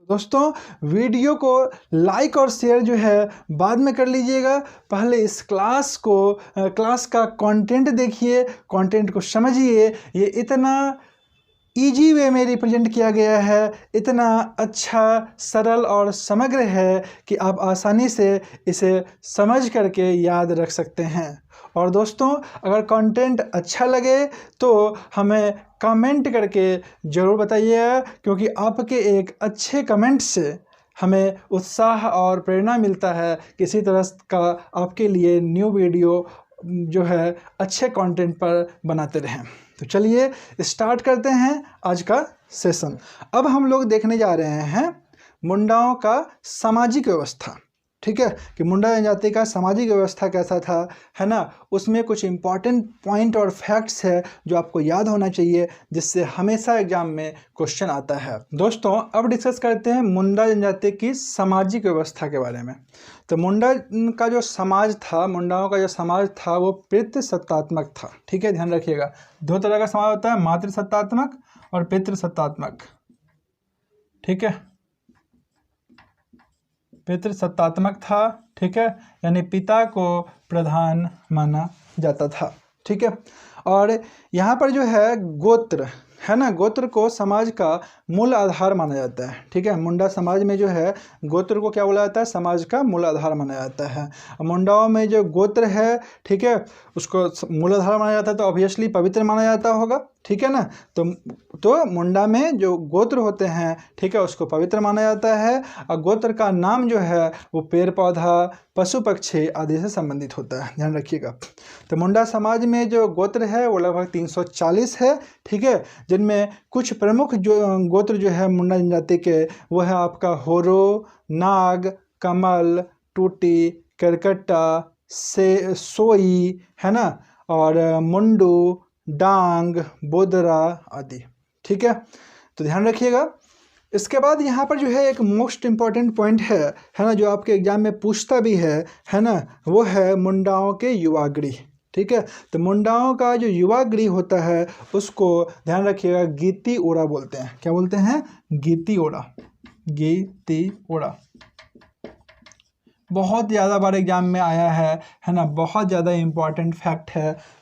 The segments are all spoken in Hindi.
दोस्तों वीडियो को लाइक और शेयर जो है बाद में कर लीजिएगा। पहले इस क्लास का कंटेंट देखिए, कंटेंट को समझिए। ये इतना इजी वे में रिप्रेजेंट किया गया है, इतना अच्छा, सरल और समग्र है कि आप आसानी से इसे समझ करके याद रख सकते हैं। और दोस्तों, अगर कंटेंट अच्छा लगे तो हमें कमेंट करके ज़रूर बताइएगा, क्योंकि आपके एक अच्छे कमेंट से हमें उत्साह और प्रेरणा मिलता है किसी तरह का आपके लिए न्यू वीडियो जो है अच्छे कंटेंट पर बनाते रहें। तो चलिए स्टार्ट करते हैं आज का सेशन। अब हम लोग देखने जा रहे हैं मुंडाओं का सामाजिक व्यवस्था। ठीक है, कि मुंडा जनजाति का सामाजिक व्यवस्था कैसा था, है ना। उसमें कुछ इम्पॉर्टेंट पॉइंट और फैक्ट्स है जो आपको याद होना चाहिए, जिससे हमेशा एग्जाम में क्वेश्चन आता है। दोस्तों, अब डिस्कस करते हैं मुंडा जनजाति की सामाजिक व्यवस्था के बारे में। तो मुंडा का जो समाज था, मुंडाओं का जो समाज था, वो पितृसत्तात्मक था। ठीक है, ध्यान रखिएगा। दो तरह का समाज होता है, मातृसत्तात्मक और पितृसत्तात्मक। ठीक है, पितृसत्तात्मक था। ठीक है, यानी पिता को प्रधान माना जाता था। ठीक है, और यहाँ पर जो है गोत्र है ना, गोत्र को समाज का मूल आधार माना जाता है। ठीक है, मुंडा समाज में जो है गोत्र को क्या बोला जाता है, समाज का मूल आधार माना जाता है। मुंडाओं में जो गोत्र है, ठीक है, उसको मूल आधार माना जाता है, तो ऑब्वियसली पवित्र माना जाता होगा। ठीक है ना। तो मुंडा में जो गोत्र होते हैं, ठीक है, उसको पवित्र माना जाता है। और गोत्र का नाम जो है वो पेड़ पौधा, पशु पक्षी आदि से संबंधित होता है, ध्यान रखिएगा। तो मुंडा समाज में जो गोत्र है वो लगभग 340 है। ठीक है, जिनमें कुछ प्रमुख जो गोत्र जो है मुंडा जनजाति के, वो है आपका होरो, नाग, कमल, टूटी, करकट्टा, से सोई, है ना, और मुंडू, डांग, बोदरा आदि। ठीक है, तो ध्यान रखिएगा। इसके बाद यहाँ पर जो है एक मोस्ट इम्पॉर्टेंट पॉइंट है ना, जो आपके एग्जाम में पूछता भी है ना, वो है मुंडाओं के युवागृह। ठीक है, तो मुंडाओं का जो युवागृह होता है उसको ध्यान रखिएगा गीती ओरा बोलते हैं। क्या बोलते हैं? गीती ओरा। गीती ओरा बहुत ज़्यादा बार एग्जाम में आया है ना, बहुत ज़्यादा इम्पॉर्टेंट फैक्ट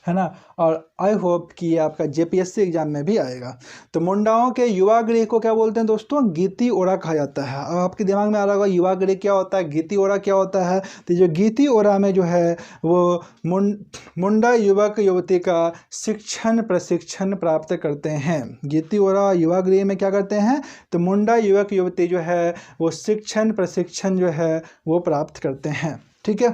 है ना, और आई होप कि आपका जेपीएससी एग्जाम में भी आएगा। तो मुंडाओं के युवागृह को क्या बोलते हैं दोस्तों? गीती ओरा कहा जाता है। अब आपके दिमाग में आ रहा होगा युवागृह क्या होता है, गीती ओरा क्या होता है। तो जो गीती ओरा में जो है वो मुंडा युवक युवती का प्रशिक्षण प्राप्त करते हैं। गीती ओरा युवागृह में क्या करते हैं? तो मुंडा युवक युवती जो है वो प्रशिक्षण जो है वो प्राप्त करते हैं। ठीक है,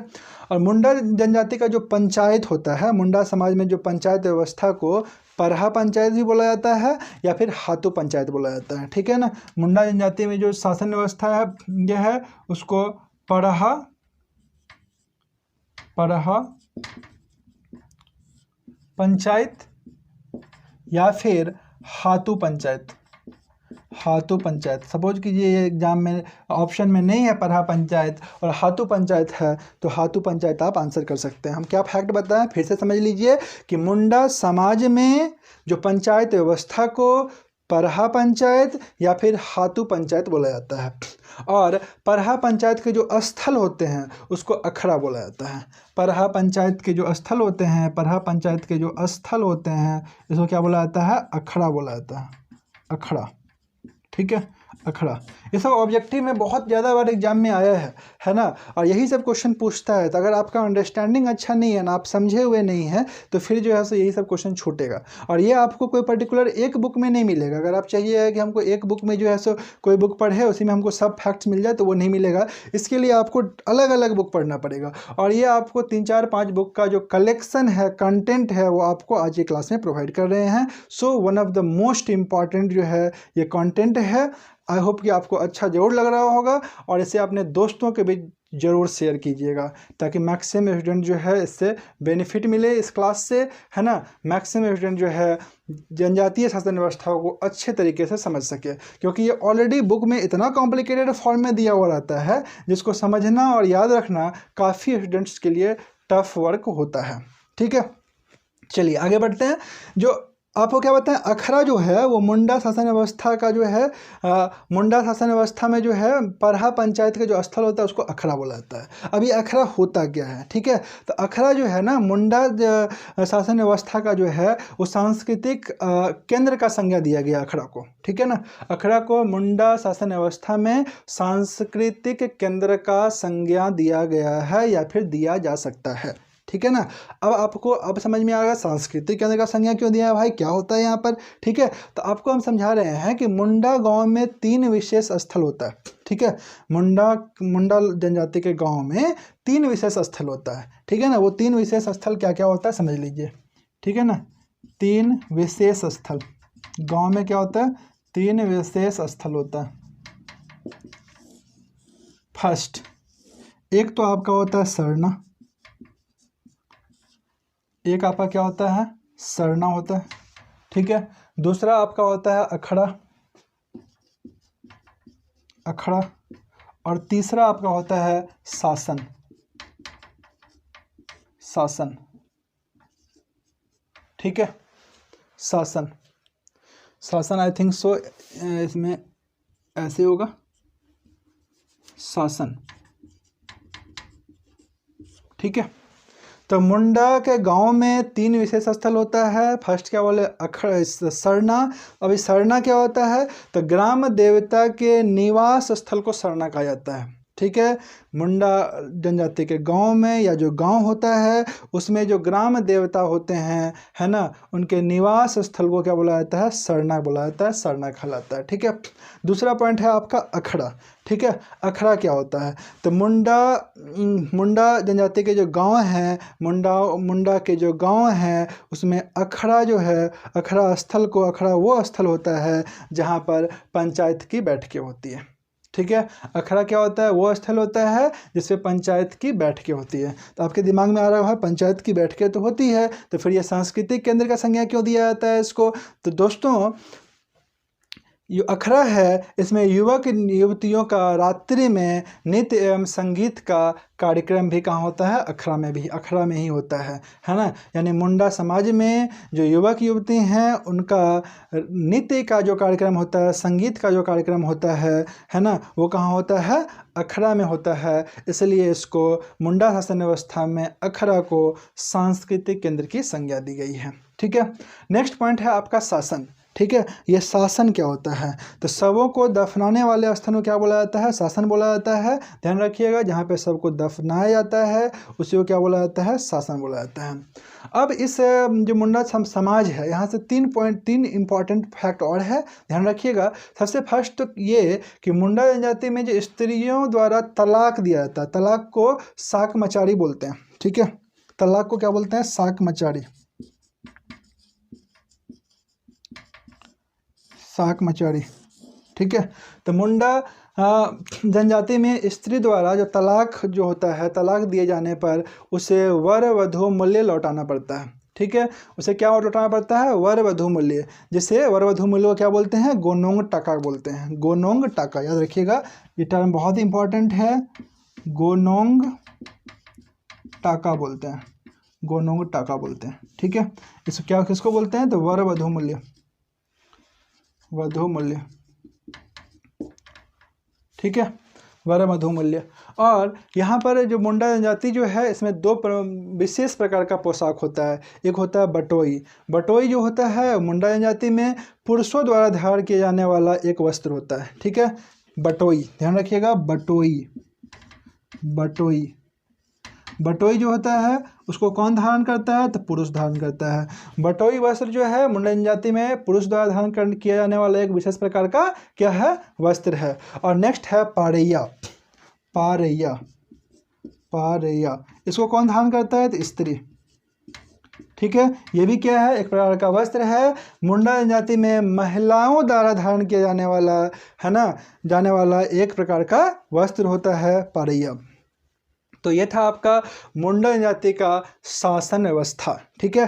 और मुंडा जनजाति का जो पंचायत होता है, मुंडा समाज में जो पंचायत व्यवस्था को परहा पंचायत भी बोला जाता है या फिर हाथू पंचायत बोला जाता है। ठीक है ना, मुंडा जनजाति में जो शासन व्यवस्था है यह है उसको परहा पंचायत या फिर हाथू पंचायत। हाथू पंचायत, सपोज कीजिए ये एग्जाम में ऑप्शन में नहीं है परहा पंचायत और हाथू पंचायत है, तो हाथू पंचायत आप आंसर कर सकते हैं। हम क्या फैक्ट बताएं, फिर से समझ लीजिए कि मुंडा समाज में जो पंचायत व्यवस्था को परहा पंचायत या फिर हाथू पंचायत बोला जाता है, और परहा पंचायत के जो स्थल होते हैं उसको अखड़ा बोला जाता है। परहा पंचायत के जो स्थल होते हैं, परहा पंचायत के जो स्थल होते हैं, इसको क्या बोला जाता है? अखड़ा बोला जाता है, अखड़ा। ठीक है, अखड़ा। ये सब ऑब्जेक्टिव में बहुत ज़्यादा बार एग्जाम में आया है ना, और यही सब क्वेश्चन पूछता है। तो अगर आपका अंडरस्टैंडिंग अच्छा नहीं है ना, आप समझे हुए नहीं हैं, तो फिर जो है सो यही सब क्वेश्चन छूटेगा। और ये आपको कोई पर्टिकुलर एक बुक में नहीं मिलेगा। अगर आप चाहिए कि हमको एक बुक में जो है सो कोई बुक पढ़े उसी में हमको सब फैक्ट्स मिल जाए, तो वो नहीं मिलेगा। इसके लिए आपको अलग अलग बुक पढ़ना पड़ेगा, और ये आपको 3, 4, 5 बुक का जो कलेक्शन है, कंटेंट है, वो आपको आज की क्लास में प्रोवाइड कर रहे हैं। So one of the most important जो है ये कंटेंट है। आई होप कि आपको अच्छा ज़रूर लग रहा होगा, और इसे अपने दोस्तों के बीच ज़रूर शेयर कीजिएगा, ताकि मैक्सिमम स्टूडेंट जो है इससे बेनिफिट मिले इस क्लास से, है ना। मैक्सिमम स्टूडेंट जो है जनजातीय शासन व्यवस्था को अच्छे तरीके से समझ सके, क्योंकि ये ऑलरेडी बुक में इतना कॉम्प्लिकेटेड फॉर्म में दिया हुआ रहता है, जिसको समझना और याद रखना काफ़ी स्टूडेंट्स के लिए टफ वर्क होता है। ठीक है, चलिए आगे बढ़ते हैं। जो आपको क्या बताएं, अखरा जो है वो मुंडा शासन व्यवस्था का जो है मुंडा शासन व्यवस्था में जो है परहा पंचायत का जो स्थल होता है उसको अखरा बोला जाता है। अब ये अखरा होता क्या है, ठीक है। तो अखरा जो है ना मुंडा शासन व्यवस्था का जो है वो सांस्कृतिक केंद्र का संज्ञा दिया गया अखरा को, ठीक है ना। अखरा को मुंडा शासन व्यवस्था में सांस्कृतिक केंद्र का संज्ञा दिया गया है या फिर दिया जा सकता है, ठीक है ना। अब आपको अब समझ में आएगा सांस्कृतिक केंद्र का संज्ञा क्यों दिया है भाई, क्या होता है यहाँ पर, ठीक है। तो आपको हम समझा रहे हैं कि मुंडा गांव में 3 विशेष स्थल होता है, ठीक है। मुंडा जनजाति के गांव में 3 विशेष स्थल होता है, ठीक है ना। वो 3 विशेष स्थल क्या क्या होता है समझ लीजिए, ठीक है ना। 3 विशेष स्थल गाँव में क्या होता है, 3 विशेष स्थल होता है। फर्स्ट, एक तो आपका होता है सरना, एक आपका क्या होता है, सरना होता है, ठीक है। दूसरा आपका होता है अखड़ा, अखड़ा। और तीसरा आपका होता है शासन, शासन, ठीक है। शासन, शासन आई थिंक सो इसमें ऐसे होगा, शासन, ठीक है। तो मुंडा के गांव में 3 विशेष स्थल होता है। फर्स्ट क्या बोले, सरना। अभी सरना क्या होता है, तो ग्राम देवता के निवास स्थल को सरना कहा जाता है, ठीक है। मुंडा जनजाति के गांव में या जो गांव होता है उसमें जो ग्राम देवता होते हैं, है ना, उनके निवास स्थल को क्या बोला जाता है, सरना बोला जाता है, सरना कहलाता है, ठीक है। दूसरा पॉइंट है आपका अखड़ा, ठीक है। अखड़ा क्या होता है, तो मुंडा जनजाति के जो गांव हैं, मुंडा के जो गांव हैं उसमें अखड़ा जो है, अखड़ा स्थल को, अखड़ा वो स्थल होता है जहां पर पंचायत की बैठकें होती है, ठीक है। अखड़ा क्या होता है, वो स्थल होता है जिसमें पंचायत की बैठकें होती है। तो आपके दिमाग में आ रहा है पंचायत की बैठकें तो होती है, तो फिर ये सांस्कृतिक केंद्र का संज्ञा क्यों दिया जाता है इसको। तो दोस्तों ये अखड़ा है, इसमें युवक युवतियों का रात्रि में नृत्य एवं संगीत का कार्यक्रम भी कहाँ होता है, अखड़ा में भी, अखड़ा में ही होता है ना। यानी मुंडा समाज में जो युवक युवती हैं उनका नृत्य का जो कार्यक्रम होता है, संगीत का जो कार्यक्रम होता है ना, वो कहाँ होता है, अखड़ा में होता है। इसलिए इसको मुंडा शासन व्यवस्था में अखड़ा को सांस्कृतिक केंद्र की संज्ञा दी गई है, ठीक है। नेक्स्ट पॉइंट है आपका शासन, ठीक है। ये शासन क्या होता है, तो शवों को दफनाने वाले स्थान को क्या बोला जाता है, शासन बोला जाता है। ध्यान रखिएगा, जहाँ पे शव को दफनाया जाता है उसी को क्या बोला जाता है, शासन बोला जाता है। अब इस जो मुंडा समाज है, यहाँ से 3 इंपॉर्टेंट फैक्ट और है, ध्यान रखिएगा। सबसे फर्स्ट तो ये कि मुंडा जनजाति में जो स्त्रियों द्वारा तलाक दिया जाता है, तलाक को साक मचारी बोलते हैं, ठीक है। तलाक को क्या बोलते हैं, साक मचारी, साक मचारी, ठीक है। तो मुंडा जनजाति में स्त्री द्वारा जो तलाक जो होता है, तलाक दिए जाने पर उसे वर वधू मूल्य लौटाना पड़ता है, ठीक है। उसे क्या लौटाना पड़ता है, वर वधू मूल्य, जिसे वर वधू मूल्य को क्या बोलते हैं, गोनोंग टाका बोलते हैं, गोनोंग टाका, याद रखिएगा ये टर्म बहुत इंपॉर्टेंट है, गोनोंग टाका बोलते हैं, गोनोंग टाका बोलते हैं, ठीक है। इसको क्या किसको बोलते हैं, तो वर वधू मूल्य, वधू मूल्य, ठीक है, वर वधू मूल्य। और यहाँ पर जो मुंडा जनजाति जो है इसमें 2 विशेष प्रकार का पोशाक होता है। एक होता है बटोई, बटोई जो होता है मुंडा जनजाति में पुरुषों द्वारा धारण किया जाने वाला एक वस्त्र होता है, ठीक है, बटोई, ध्यान रखिएगा, बटोई, बटोई, बटोई जो होता है उसको कौन धारण करता है, तो पुरुष धारण करता है। बटोई वस्त्र जो है मुंडा जनजाति में पुरुष द्वारा धारण किया जाने वाला एक विशेष प्रकार का क्या है, वस्त्र है। और नेक्स्ट है पारैया, पारैया, पारैया, इसको कौन धारण करता है, तो स्त्री, ठीक है। ये भी क्या है, एक प्रकार का वस्त्र है। मुंडा जनजाति में महिलाओं द्वारा धारण किया जाने वाला, है ना, जाने वाला एक प्रकार का वस्त्र होता है पारैया। तो ये था आपका मुंडा जनजाति का शासन व्यवस्था। ठीक है,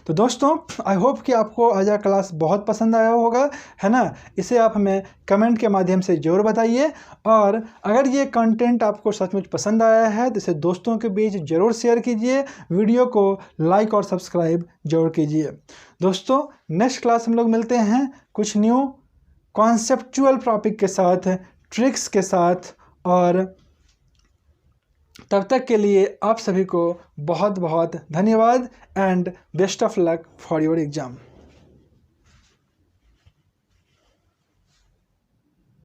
तो दोस्तों आई होप कि आपको आज का क्लास बहुत पसंद आया होगा, है ना। इसे आप हमें कमेंट के माध्यम से ज़रूर बताइए, और अगर ये कंटेंट आपको सचमुच पसंद आया है तो इसे दोस्तों के बीच ज़रूर शेयर कीजिए, वीडियो को लाइक और सब्सक्राइब जरूर कीजिए। दोस्तों नेक्स्ट क्लास हम लोग मिलते हैं कुछ न्यू कॉन्सेप्चुअल टॉपिक के साथ, ट्रिक्स के साथ, और तब तक के लिए आप सभी को बहुत बहुत धन्यवाद and best of luck for your exam.